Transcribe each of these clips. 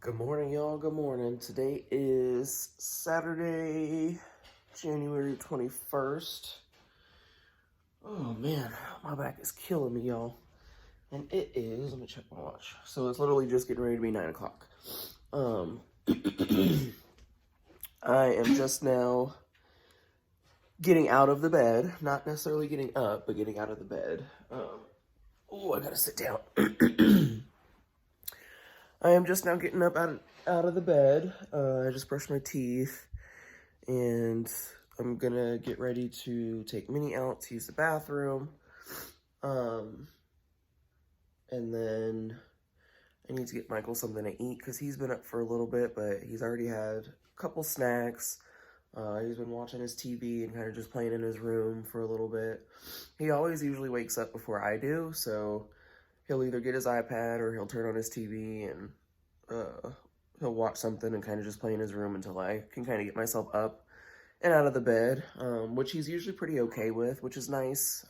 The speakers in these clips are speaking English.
Good morning, y'all. Good morning. Today is Saturday, January 21st. Oh, man. My back is killing me, y'all. And it is, let me check my watch. So it's literally just getting ready to be 9 o'clock. I am just now getting out of the bed. Not necessarily getting up, but getting out of the bed. Oh, I gotta sit down. I am just now getting up out of the bed. I just brushed my teeth, and I'm gonna get ready to take Minnie out to use the bathroom. And then I need to get Michael something to eat because he's been up for a little bit, but he's already had a couple snacks. He's been watching his TV and kind of just playing in his room for a little bit. He always usually wakes up before I do, so he'll either get his iPad or he'll turn on his TV and he'll watch something and kind of just play in his room until I can kind of get myself up and out of the bed, which he's usually pretty okay with, which is nice.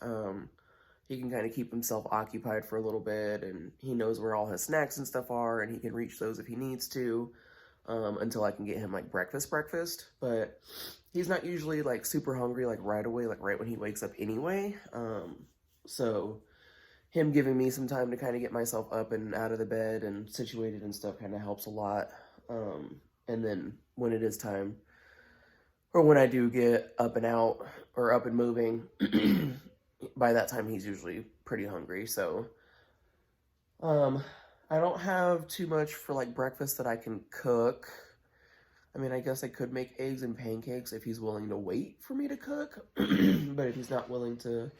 He can kind of keep himself occupied for a little bit, and he knows where all his snacks and stuff are, and he can reach those if he needs to, until I can get him like breakfast. But he's not usually like super hungry like right away, like right when he wakes up anyway. So him giving me some time to kind of get myself up and out of the bed and situated and stuff kind of helps a lot. And then when it is time, or when I do get up and out or up and moving, by that time he's usually pretty hungry. So I don't have too much for like breakfast that I can cook. I mean, I guess I could make eggs and pancakes if he's willing to wait for me to cook. But if he's not willing to,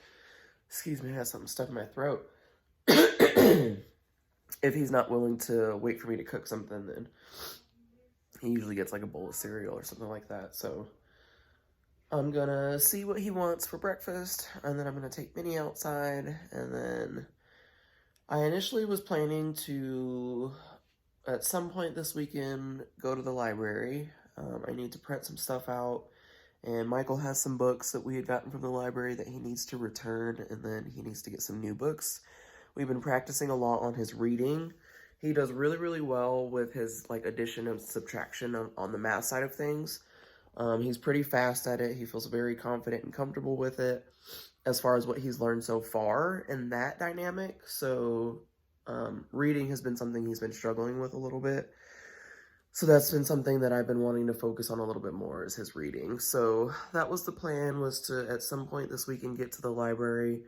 excuse me, I have something stuck in my throat. If he's not willing to wait for me to cook something, then he usually gets like a bowl of cereal or something like that. So I'm gonna see what he wants for breakfast, and then I'm gonna take Minnie outside, and then I initially was planning to, at some point this weekend, go to the library. I need to print some stuff out, and Michael has some books that we had gotten from the library that he needs to return, and then he needs to get some new books. We've been practicing a lot on his reading. He does really, really well with his like addition and subtraction on the math side of things. He's pretty fast at it. He feels very confident and comfortable with it as far as what he's learned so far in that dynamic. So reading has been something he's been struggling with a little bit. So that's been something that I've been wanting to focus on a little bit more, is his reading. So that was the plan, was to at some point this weekend get to the library,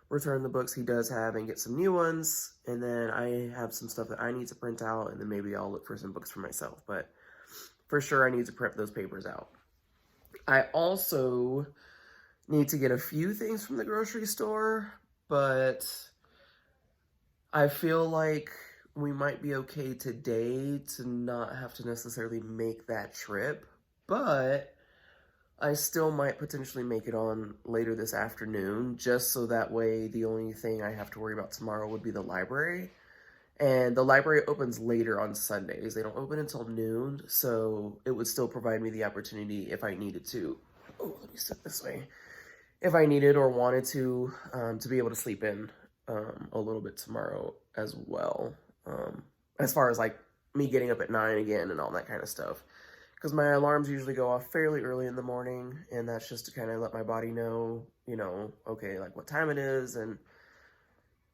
return the books he does have and get some new ones. And then I have some stuff that I need to print out, and then maybe I'll look for some books for myself. But for sure I need to print those papers out. I also need to get a few things from the grocery store, but I feel like we might be okay today to not have to necessarily make that trip, but I still might potentially make it on later this afternoon, just so that way the only thing I have to worry about tomorrow would be the library. And the library opens later on Sundays. They don't open until noon, so it would still provide me the opportunity if I needed to. Oh, let me sit this way. If I needed or wanted to be able to sleep in a little bit tomorrow as well. As far as like me getting up at 9 again and all that kind of stuff. Because my alarms usually go off fairly early in the morning, and that's just to kind of let my body know, okay, like what time it is, and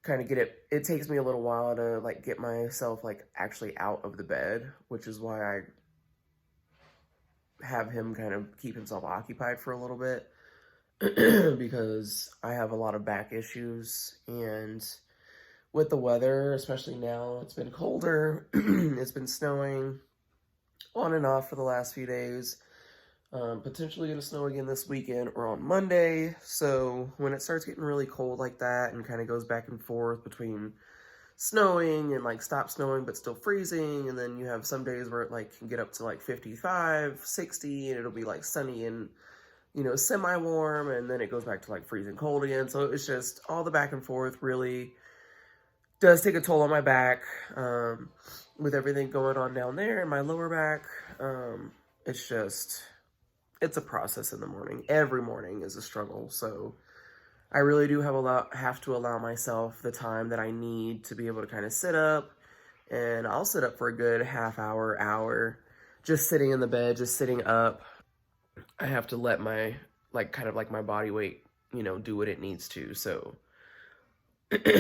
kind of get it takes me a little while to like get myself like actually out of the bed, which is why I have him kind of keep himself occupied for a little bit. Because I have a lot of back issues, and with the weather, especially now, it's been colder, it's been snowing on and off for the last few days. Potentially going to snow again this weekend or on Monday. So when it starts getting really cold like that and kind of goes back and forth between snowing and like stop snowing but still freezing, and then you have some days where it like can get up to like 55, 60, and it'll be like sunny and semi-warm, and then it goes back to like freezing cold again. So it's just all the back and forth really does take a toll on my back, with everything going on down there in my lower back. It's a process in the morning. Every morning is a struggle. So I really do have to allow myself the time that I need to be able to kind of sit up and I'll sit up for a good half hour, just sitting in the bed, just sitting up. I have to let my, like, kind of like my body weight, you know, do what it needs to. So, it's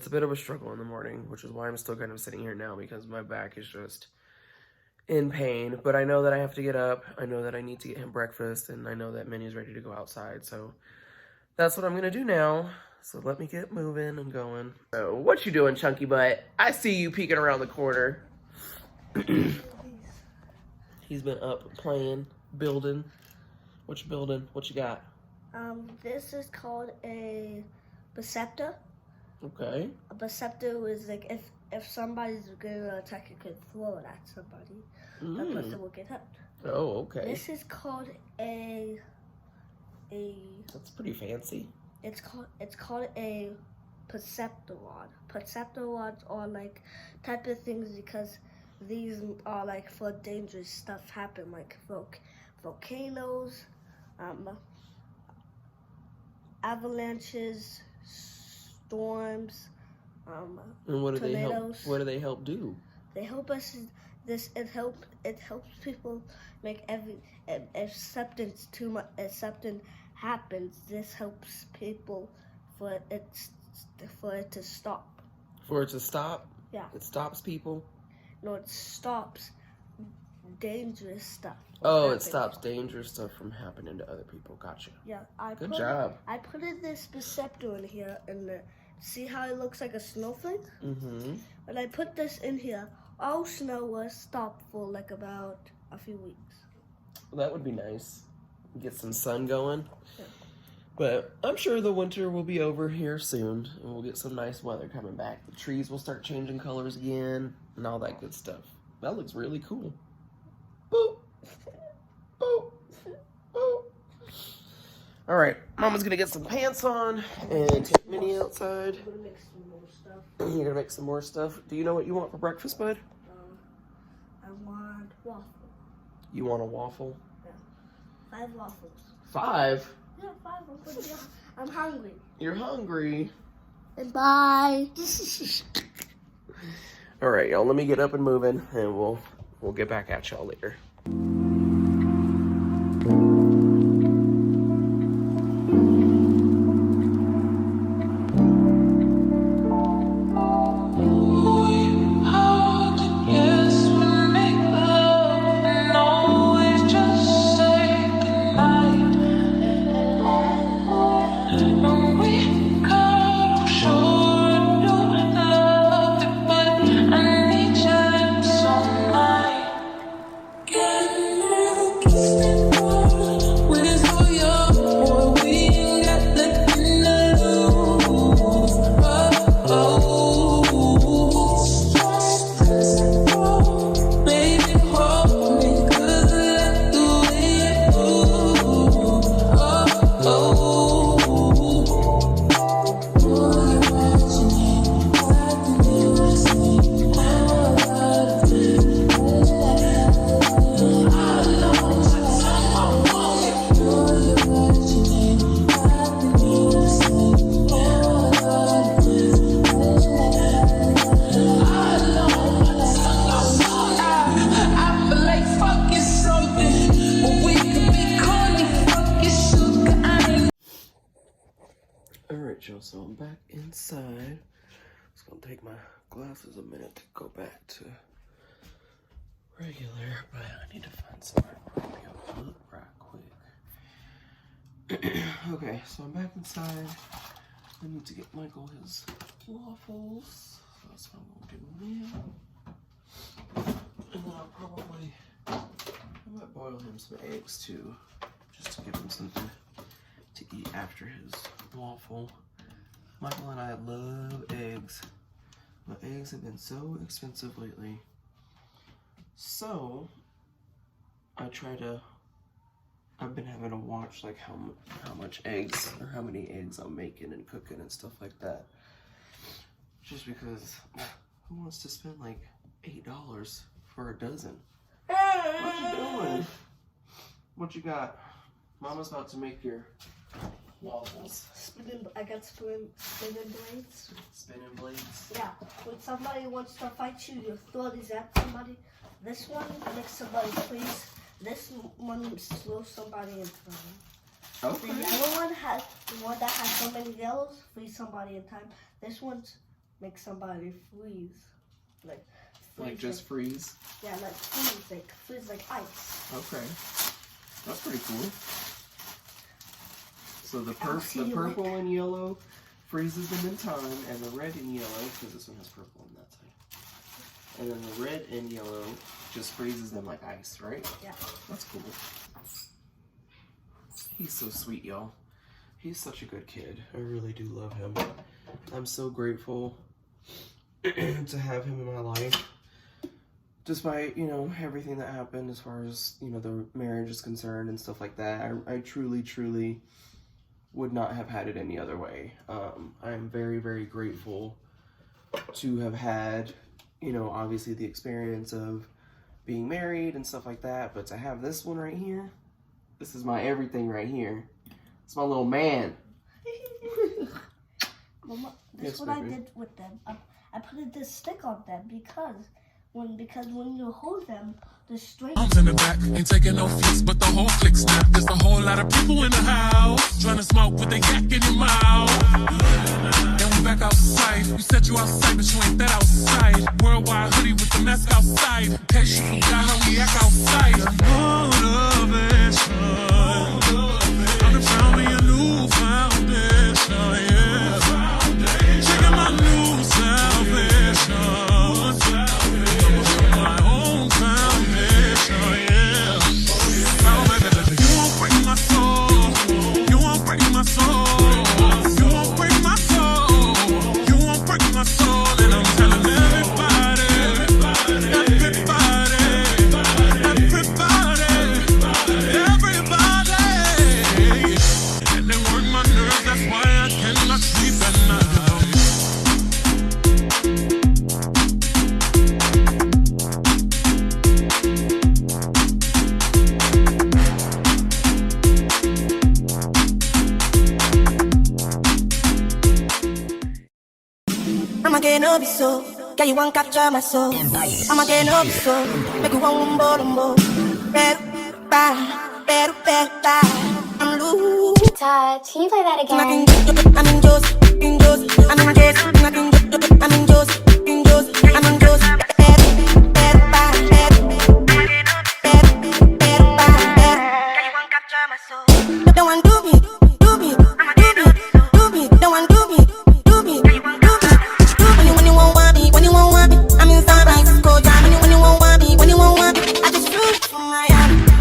a bit of a struggle in the morning, which is why I'm still kind of sitting here now, because my back is just in pain. But I know that I have to get up. I know that I need to get him breakfast, and I know that Minnie's ready to go outside. So that's what I'm going to do now. So let me get moving and going. So what you doing, chunky butt? I see you peeking around the corner. He's been up playing, building. What you building? What you got? This is called a Perceptor. Okay. A Perceptor is like if somebody's gonna attack, you can throw it at somebody. That person will get hurt. Oh, okay. This is called a. That's pretty fancy. It's called a Perceptor rod. Perceptor rods are like type of things because these are like for dangerous stuff happen, like volcanoes, avalanches, storms, and what do tornadoes. What do they help do? They help us. It helps people make if something happens. This helps people for it to stop. For it to stop? Yeah. It stops people? No, it stops dangerous stuff. Oh, it stops dangerous stuff from happening to other people. Gotcha. Yeah. Good job. I put this Perceptor in here, and see how it looks like a snowflake? Mm-hmm. When I put this in here, all snow was stopped for like about a few weeks. Well, that would be nice. Get some sun going. Yeah. But I'm sure the winter will be over here soon, and we'll get some nice weather coming back. The trees will start changing colors again, and all that good stuff. That looks really cool. Boop. Boop. Boop. All right, Mama's gonna get some pants on and take Minnie outside. I'm gonna make some more stuff. You're gonna make some more stuff. Do you know what you want for breakfast, bud? I want waffle. You want a waffle? Yeah. 5 waffles. 5? Yeah, 5. I'm hungry. You're hungry. And bye. All right, y'all. Let me get up and moving, and we'll get back at y'all later. So I'm back inside. It's gonna take my glasses a minute to go back to regular, but I need to find somewhere to look right quick. Okay, so I'm back inside. I need to get Michael his waffles. So that's what I'm gonna do now. And then I might boil him some eggs too, just to give him something to eat after his waffle. Michael and I love eggs, but eggs have been so expensive lately. So I've been having to watch like how much eggs or how many eggs I'm making and cooking and stuff like that. Just because who wants to spend like $8 for a dozen? What you doing? What you got? Mama's about to make your waffles. I got spinning blades. Spinning blades? Yeah. when somebody wants to fight you, you throw these at somebody. This one makes somebody freeze. This one slows somebody in time. Okay. The yellow one has the one that has so many yellows, freeze somebody in time. This one makes somebody freeze. Like just freeze? Yeah, like freeze like ice. Okay. That's pretty cool. So the purple and yellow freezes them in time, and the red and yellow, because this one has purple on that side. And then the red and yellow just freezes them like ice, right? Yeah. That's cool. He's so sweet, y'all. He's such a good kid. I really do love him. I'm so grateful to have him in my life. Despite, you know, everything that happened as far as, you know, the marriage is concerned and stuff like that. I truly, truly would not have had it any other way. I'm very, very grateful to have had, you know, obviously the experience of being married and stuff like that. But to have this one right here, this is my everything right here. It's my little man. Mama, this is what I did with them. I put this stick on them because when you hold them, the straight arms in the back, ain't taking no flicks, but the whole click snap. There's a whole lot of people in the house trying to smoke with the yak in your mouth. And we back outside. You said you outside, but you ain't that outside. Worldwide hoodie with the mask outside. In case you forgot how we act outside. Motivation. I'm found me a new foundation. Yeah. Checking my new salvation. I'ma get up so, girl you want capture my soul. I'ma get up so, make you want umbo. Better, I'm loose. Todd, can you play that again? I'm in Joe's, I'm in Joe's, I'm in Joe's, I'm in Joe's. Don't want do me. Don't want do me. When you won't want me, I'm in sunrise, go down. When you won't want me, I just flew from my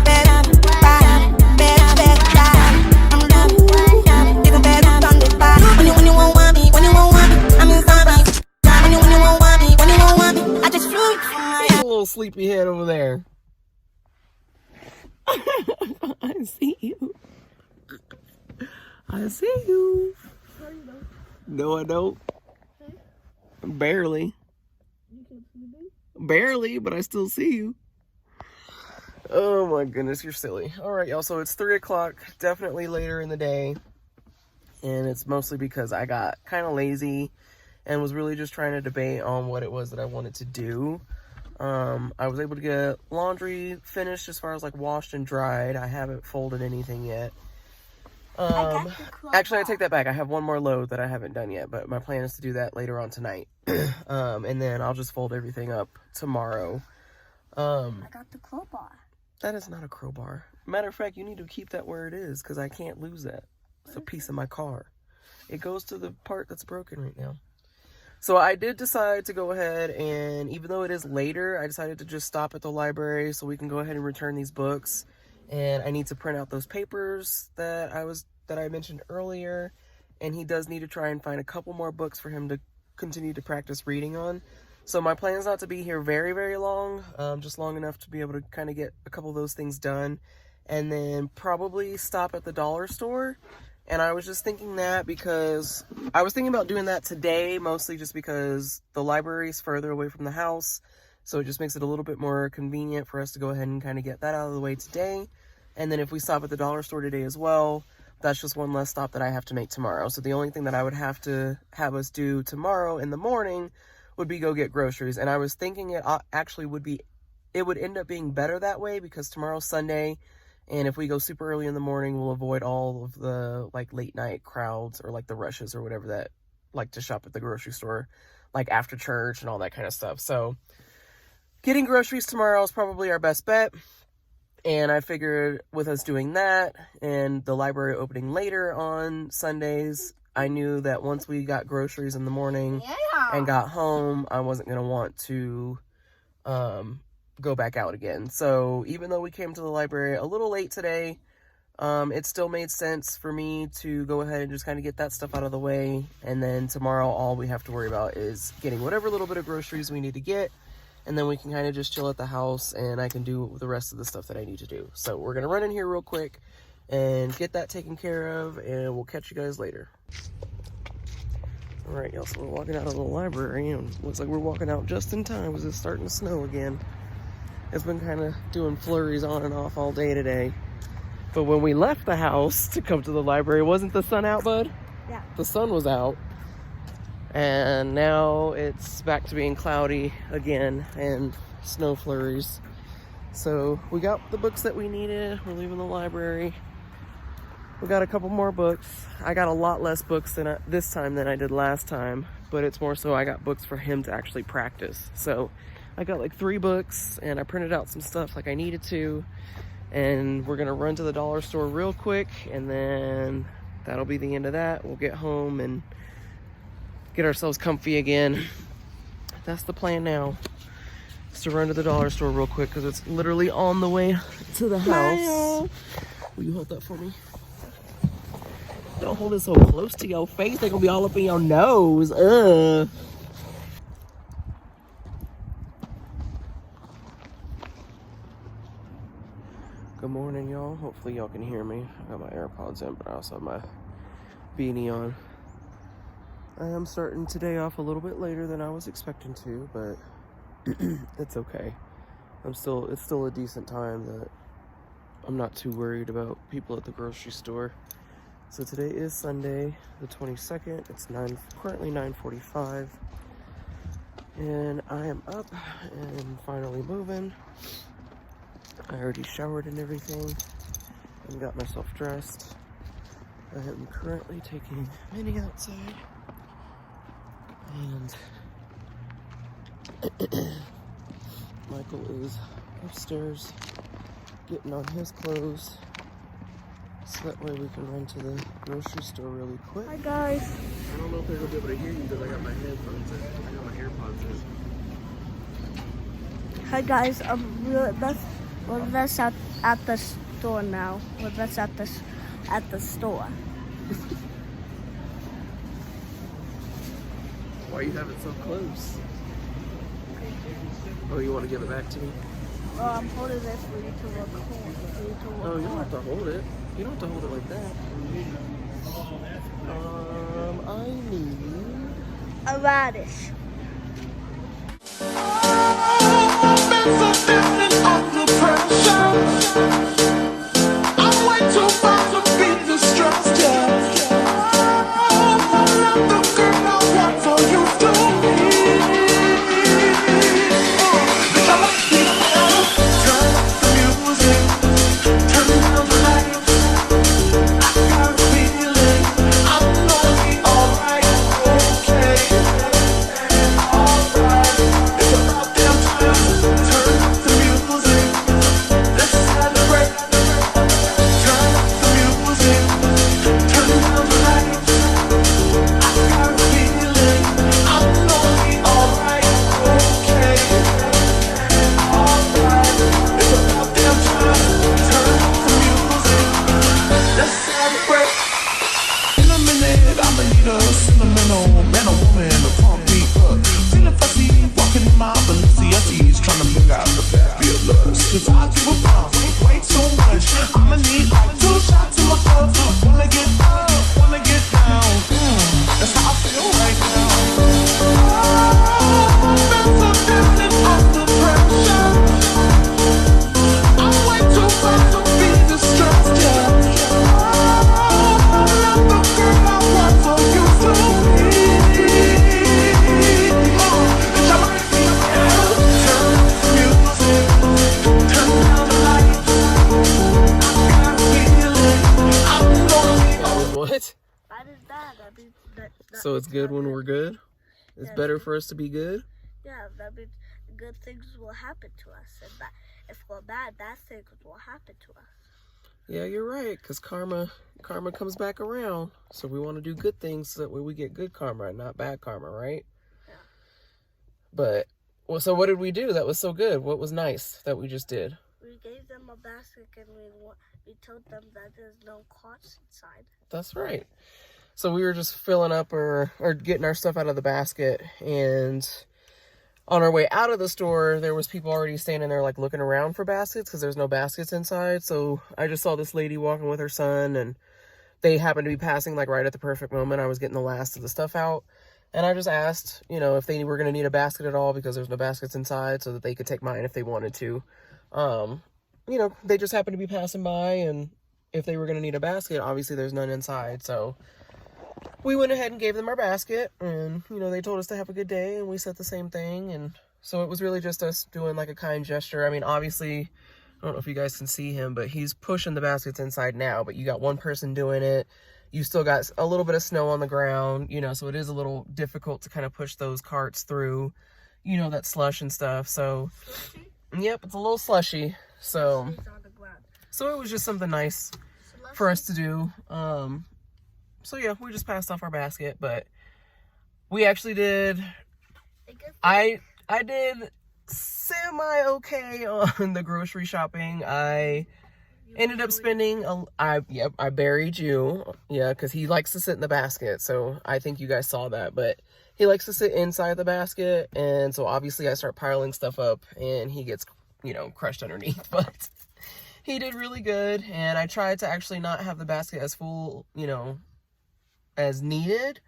better. I'm loose, even better than the fire. When you won't want me, I'm in sunrise. When you won't want me, I just flew from my A little sleepyhead over there. I see you. I see you. No, I don't. Barely. Barely, but I still see you. Oh my goodness, you're silly. Alright, y'all, so it's 3 o'clock, definitely later in the day. And it's mostly because I got kind of lazy and was really just trying to debate on what it was that I wanted to do. I was able to get laundry finished as far as like washed and dried. I haven't folded anything yet. Actually, I take that back. I have one more load that I haven't done yet, but my plan is to do that later on tonight. And then I'll just fold everything up tomorrow. I got the crowbar. That is not a crowbar. Matter of fact, you need to keep that where it is because I can't lose that. It's a piece of my car. It goes to the part that's broken right now. So I did decide to go ahead and, even though it is later, I decided to just stop at the library so we can go ahead and return these books. And I need to print out those papers that I mentioned earlier. And he does need to try and find a couple more books for him to continue to practice reading on. So my plan is not to be here very, very long, just long enough to be able to kind of get a couple of those things done. And then probably stop at the dollar store. And I was just thinking that because I was thinking about doing that today, mostly just because the library is further away from the house. So it just makes it a little bit more convenient for us to go ahead and kind of get that out of the way today. And then if we stop at the dollar store today as well, that's just one less stop that I have to make tomorrow. So the only thing that I would have to have us do tomorrow in the morning would be go get groceries. And I was thinking it actually it would end up being better that way, because tomorrow's Sunday, and if we go super early in the morning, we'll avoid all of the like late night crowds or like the rushes or whatever that like to shop at the grocery store, like after church and all that kind of stuff. So getting groceries tomorrow is probably our best bet. And I figured with us doing that and the library opening later on Sundays, I knew that once we got groceries in the morning and got home, I wasn't going to want to go back out again. So even though we came to the library a little late today, it still made sense for me to go ahead and just kind of get that stuff out of the way. And then tomorrow, all we have to worry about is getting whatever little bit of groceries we need to get. And then we can kind of just chill at the house, and I can do the rest of the stuff that I need to do. So we're going to run in here real quick and get that taken care of, and we'll catch you guys later. All right, y'all, so we're walking out of the library, and looks like we're walking out just in time because it's starting to snow again. It's been kind of doing flurries on and off all day today. But when we left the house to come to the library, wasn't the sun out, bud? Yeah. The sun was out. And now it's back to being cloudy again and snow flurries. So we got the books that we needed. We're leaving the library. We got a couple more books. I got a lot less books this time than I did last time, but it's more so I got books for him to actually practice. So I got like 3 books, and I printed out some stuff like I needed to. And we're gonna run to the dollar store real quick, and then that'll be the end of that. We'll get home and get ourselves comfy again. That's the plan now, is to run to the dollar store real quick because it's literally on the way to the house. Will you hold that for me? Don't hold it so close to your face. They're gonna be all up in your nose. Good morning, y'all. Hopefully y'all can hear me. I got my AirPods in, but I also have my beanie on. I am starting today off a little bit later than I was expecting to, but it's okay. It's still a decent time that I'm not too worried about people at the grocery store. So today is Sunday, the 22nd. It's currently 9:45, and I am up and finally moving. I already showered and everything and got myself dressed. I am currently taking Minnie outside. And Michael is upstairs getting on his clothes, so that way we can run to the grocery store really quick. Hi guys. I don't know if they're gonna be able to hear you because I got my headphones in. I got my AirPods in. Hi guys. We're just at the store now. We're just at the store. Why you have it so close? Oh, you want to give it back to me? Oh, I'm holding this for you to record. Oh, you don't have to hold it. You don't have to hold it like that. I need a radish. I'm way too far to be distressed, yeah. Turn up the music. So it's good when we're good? It's Yeah, better for us to be good? Yeah, that means good things will happen to us, and that if we're bad things will happen to us. Yeah, you're right, because karma comes back around. So we want to do good things so that way we get good karma and not bad karma, right? Yeah. But, well, so what did we do that was so good? What was nice that we just did? We gave them a basket and we told them that there's no carts inside. That's right. So we were just filling up or getting our stuff out of the basket, and on our way out of the store, there was people already standing there like looking around for baskets because there's no baskets inside. So I just saw this lady walking with her son, and they happened to be passing like right at the perfect moment. I was getting the last of the stuff out, and I just asked, you know, if they were going to need a basket at all because there's no baskets inside, so that they could take mine if they wanted to. You know, they just happened to be passing by, and if they were going to need a basket, obviously there's none inside. So we went ahead and gave them our basket, and, you know, they told us to have a good day, and we said the same thing. And so it was really just us doing like a kind gesture. I mean, obviously, I don't know if you guys can see him, but he's pushing the baskets inside now, but you got one person doing it. You still got a little bit of snow on the ground, you know, so it is a little difficult to kind of push those carts through, you know, that slush and stuff. So, yep, it's a little slushy. So it was just something nice for us to do. So yeah, we just passed off our basket, but we actually did, I did semi-okay on the grocery shopping. I ended up spending, I buried you, yeah, because he likes to sit in the basket, so I think you guys saw that, but he likes to sit inside the basket, and so obviously I start piling stuff up, and he gets, you know, crushed underneath, but he did really good, and I tried to actually not have the basket as full, you know, as needed.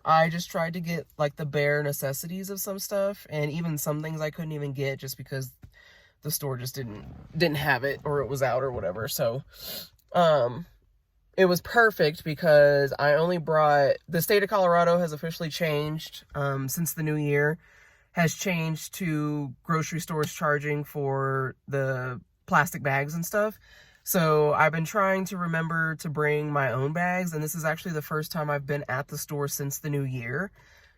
I just tried to get like the bare necessities of some stuff, and even some things I couldn't even get just because the store just didn't have it, or it was out or whatever. So it was perfect because I only brought, the state of Colorado has officially changed since the new year, has changed to grocery stores charging for the plastic bags and stuff. So I've been trying to remember to bring my own bags, and this is actually the first time I've been at the store since the new year.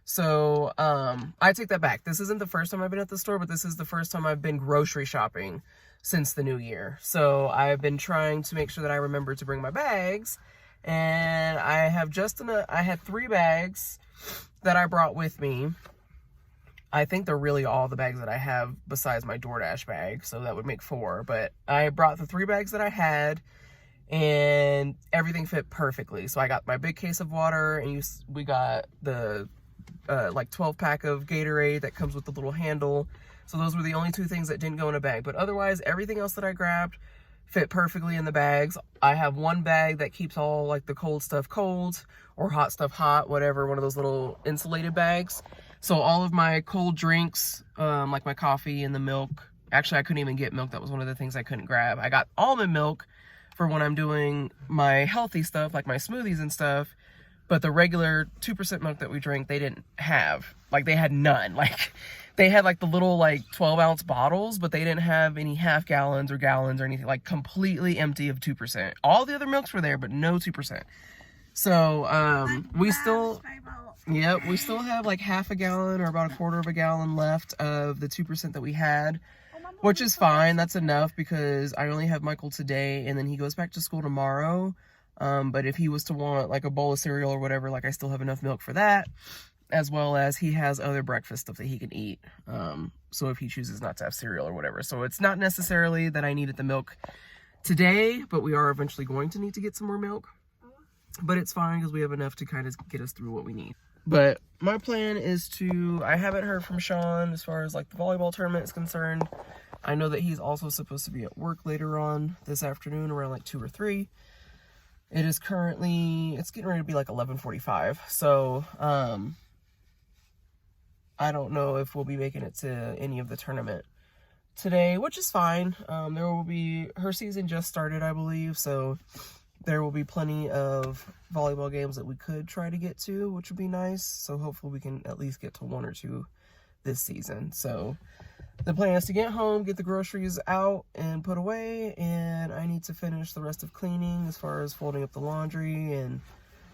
So I take that back. This isn't the first time I've been at the store, but this is the first time I've been grocery shopping since the new year. So I've been trying to make sure that I remember to bring my bags, and I have I had 3 bags that I brought with me. I think they're really all the bags that I have besides my DoorDash bag, so that would make 4. But I brought the 3 bags that I had, and everything fit perfectly. So I got my big case of water, and we got the like 12-pack of Gatorade that comes with the little handle. So those were the only 2 things that didn't go in a bag. But otherwise, everything else that I grabbed fit perfectly in the bags. I have one bag that keeps all like the cold stuff cold, or hot stuff hot, whatever, one of those little insulated bags. So all of my cold drinks, like my coffee and the milk, actually I couldn't even get milk. That was one of the things I couldn't grab. I got almond milk for when I'm doing my healthy stuff, like my smoothies and stuff. But the regular 2% milk that we drink, they didn't have. Like, they had none. Like, they had like the little like 12-ounce bottles, but they didn't have any half gallons or gallons or anything. Like, completely empty of 2%. All the other milks were there, but no 2%. So we still have like half a gallon or about a quarter of a gallon left of the 2% that we had, which is fine. That's enough because I only have Michael today, and then he goes back to school tomorrow. But if he was to want like a bowl of cereal or whatever, like I still have enough milk for that, as well as he has other breakfast stuff that he can eat. So if he chooses not to have cereal or whatever. So it's not necessarily that I needed the milk today, but we are eventually going to need to get some more milk. But it's fine because we have enough to kind of get us through what we need. But my plan is I haven't heard from Sean as far as like the volleyball tournament is concerned. I know that he's also supposed to be at work later on this afternoon around like 2 or 3. It is currently, it's getting ready to be like 11:45. So, I don't know if we'll be making it to any of the tournament today, which is fine. There will be, her season just started, I believe. So there will be plenty of volleyball games that we could try to get to, which would be nice. So hopefully we can at least get to 1 or 2 this season. So the plan is to get home, get the groceries out and put away, and I need to finish the rest of cleaning as far as folding up the laundry and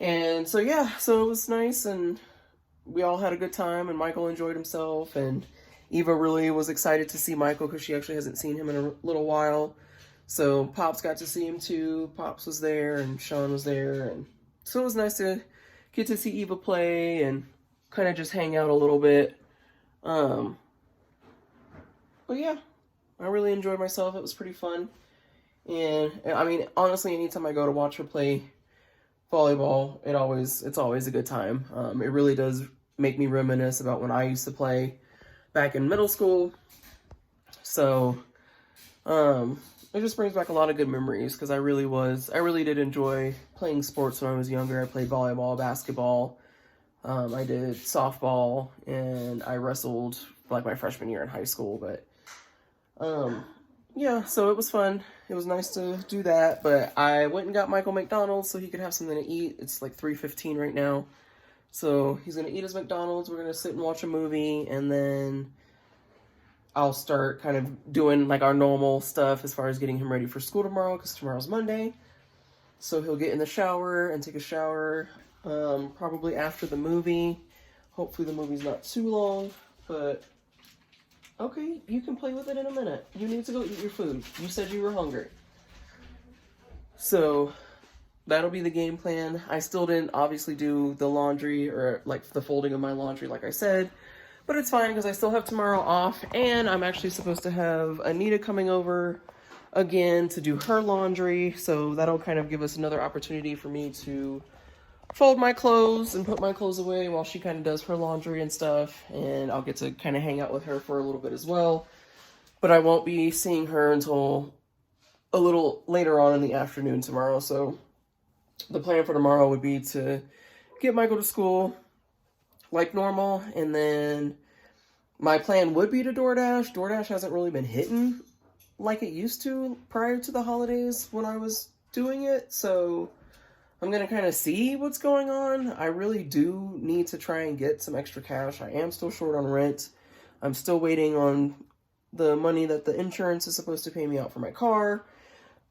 And so yeah, so it was nice, and we all had a good time, and Michael enjoyed himself, and Eva really was excited to see Michael because she actually hasn't seen him in a little while. So Pops got to see him too. Pops was there, and Sean was there, and so it was nice to get to see Eva play and kind of just hang out a little bit. But yeah, I really enjoyed myself. It was pretty fun. And I mean, honestly, anytime I go to watch her play volleyball, it's always a good time. It really does make me reminisce about when I used to play back in middle school. So, it just brings back a lot of good memories because I really did enjoy playing sports when I was younger. I played volleyball, basketball, I did softball, and I wrestled like my freshman year in high school. But yeah, so it was fun. It was nice to do that. But I went and got Michael McDonald's so he could have something to eat. It's like 3:15 right now. So he's going to eat his McDonald's. We're going to sit and watch a movie, and then I'll start kind of doing like our normal stuff as far as getting him ready for school tomorrow, because tomorrow's Monday. So he'll get in the shower and take a shower, probably after the movie. Hopefully the movie's not too long, but okay, you can play with it in a minute. You need to go eat your food. You said you were hungry. So that'll be the game plan. I still didn't obviously do the laundry or like the folding of my laundry like I said, but it's fine because I still have tomorrow off, and I'm actually supposed to have Anita coming over again to do her laundry, so that'll kind of give us another opportunity for me to fold my clothes and put my clothes away while she kind of does her laundry and stuff, and I'll get to kind of hang out with her for a little bit as well. But I won't be seeing her until a little later on in the afternoon tomorrow, so the plan for tomorrow would be to get Michael to school like normal, and then my plan would be to DoorDash. DoorDash hasn't really been hitting like it used to prior to the holidays when I was doing it, so I'm going to kind of see what's going on. I really do need to try and get some extra cash. I am still short on rent. I'm still waiting on the money that the insurance is supposed to pay me out for my car.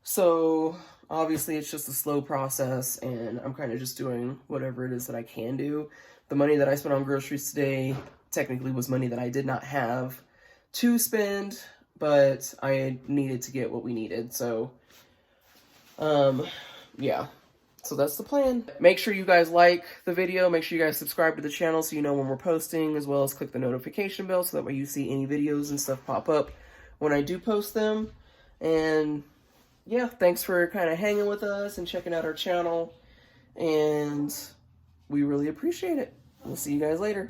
So obviously it's just a slow process, and I'm kind of just doing whatever it is that I can do. The money that I spent on groceries today technically was money that I did not have to spend, but I needed to get what we needed. So, yeah. So that's the plan. Make sure you guys like the video. Make sure you guys subscribe to the channel so you know when we're posting, as well as click the notification bell so that way you see any videos and stuff pop up when I do post them. And yeah, thanks for kind of hanging with us and checking out our channel. And we really appreciate it. We'll see you guys later.